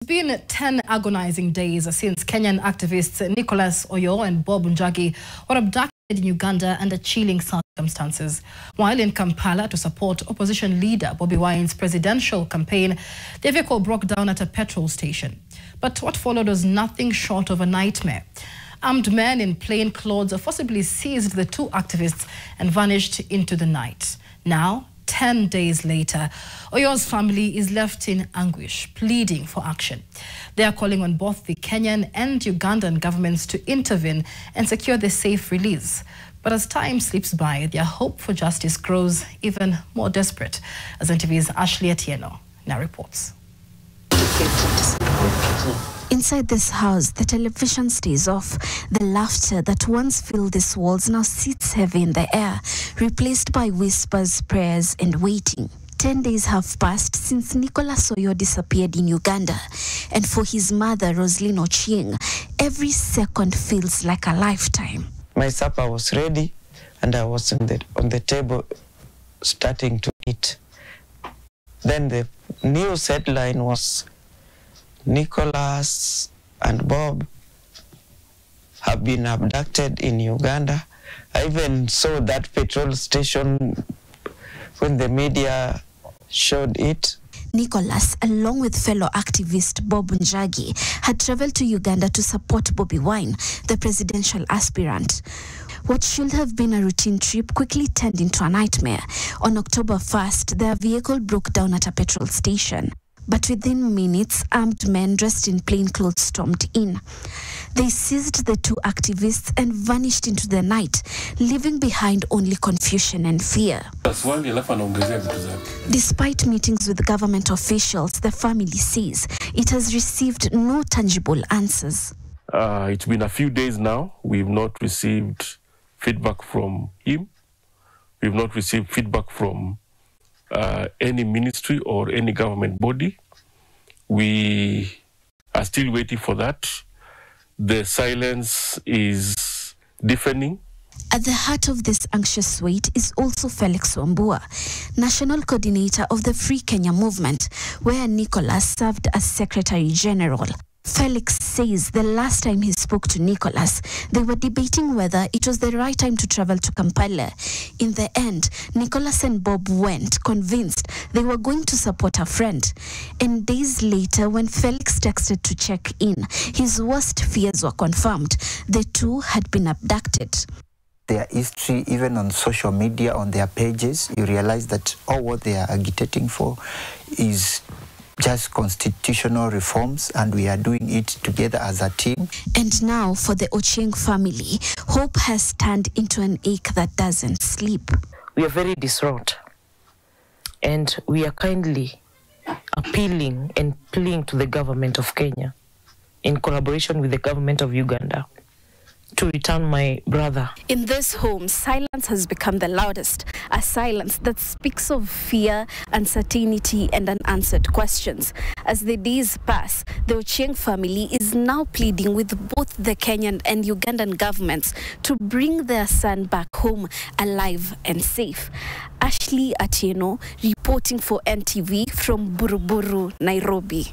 It's been 10 agonizing days since Kenyan activists Nicholas Oyoo and Bob Njagi were abducted in Uganda under chilling circumstances. While in Kampala to support opposition leader Bobi Wine's presidential campaign, their vehicle broke down at a petrol station. But what followed was nothing short of a nightmare. Armed men in plain clothes forcibly seized the two activists and vanished into the night. Now, 10 days later, Oyoo's family is left in anguish, pleading for action. They are calling on both the Kenyan and Ugandan governments to intervene and secure their safe release. But as time slips by, their hope for justice grows even more desperate, as NTV's Ashley Atieno now reports. Inside this house, the television stays off. The laughter that once filled these walls now sits heavy in the air, replaced by whispers, prayers, and waiting. 10 days have passed since Nicholas Oyoo disappeared in Uganda. And for his mother, Roslyn Ochieng, every second feels like a lifetime. My supper was ready, and I was on the table starting to eat. Then the news headline was, Nicholas and Bob have been abducted in Uganda. I even saw that petrol station when the media showed it. Nicholas, along with fellow activist Bob Njagi, had traveled to Uganda to support Bobi Wine, the presidential aspirant. What should have been a routine trip quickly turned into a nightmare. On October 1st, their vehicle broke down at a petrol station. But within minutes, armed men dressed in plain clothes stormed in. They seized the two activists and vanished into the night, leaving behind only confusion and fear. Despite meetings with government officials, the family says it has received no tangible answers. It's been a few days now. We've not received feedback from him. We've not received feedback from any ministry or any government body. We are still waiting for that. The silence is deafening. At the heart of this anxious wait is also Felix Wambua, national coordinator of the Free Kenya movement, where Nicholas served as Secretary General. Felix says the last time he spoke to Nicholas, they were debating whether it was the right time to travel to Kampala. In the end, Nicholas and Bob went, convinced they were going to support a friend. And days later, when Felix texted to check in, his worst fears were confirmed. The two had been abducted. Their history, even on social media, on their pages, you realize that all what they are agitating for is just constitutional reforms, and we are doing it together as a team. And now, for the Ochieng family, hope has turned into an ache that doesn't sleep. We are very distraught, and we are kindly appealing and pleading to the government of Kenya, in collaboration with the government of Uganda, to return my brother. In this home, silence has become the loudest, a silence that speaks of fear, uncertainty, and unanswered questions. As the days pass, the Ochieng family is now pleading with both the Kenyan and Ugandan governments to bring their son back home alive and safe. Ashley Atieno reporting for NTV from Buruburu, Nairobi.